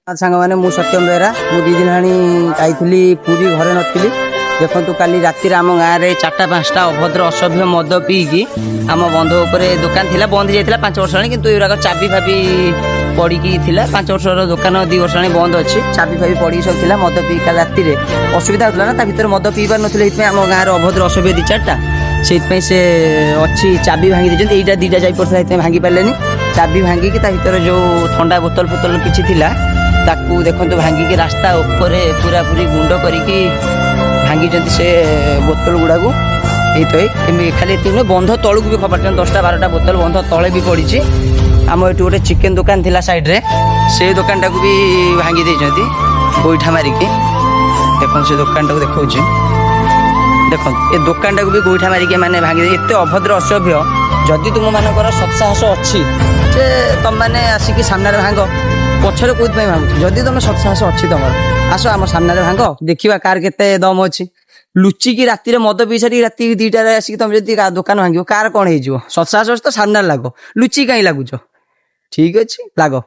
सांग मैंने मु सत्यम बेहरा मु दी दिन हाणी जाइली पूरी घरे नी देखु काली राति आम गाँव में 4-5टा अभद्र असभ्य मद पीकी आम बंध उपर दुकान थिला बंद जाइए 5 वर्ष कि युवा चाबी फाबी पड़ी 5 वर्ष दुकान 2 वर्ष बंद अच्छी चाबी फाबी पड़ी सब थिला मद पी राति असुविधा होता ना भर मद पी पार ना आम गाँव अभद्र असभ्य 2-4टा से अच्छी चाबी भांगी दीजिए यहीटा 2टा जाई पड़ता भांगी पारे चाबी भांगिकी भर जो ठंडा बोतल फोतल किसी थिला ताकू देखो भांगिकी रास्ता उपरे पूरा पूरी गुंड करिकी भांगी से बोतल गुड़ा को खाली ये बंध तलू भी खपार 10-12टा बोतल बंध तले भी पड़ी आम ये गोटे चिकेन दुकान थिला साइड रे से दुकान टाक भी भांगी देती गोईठा मारिकी देखो से दुकान टाक देखा देखो ये दुकान टाक भी गोईठा मारिकी मैंने भांगी एत अभद्र असभ्य जदि तुम मानकर सत्साहस अच्छी जे तुम मैंने आसिक सामने भांग पछरे कौन भांगुच जदि तुम सत्साहस अच्छी तुम आस आम सामने भांग देखा कार केते दम अच्छी लुचिकी राति मद पी सारी राति 2टार आसिक तुम जब दुकान भांग कार कौन हो सत्साहस तो सामने लाग लुचि कहीं लगुच ठीक अच्छे लाग।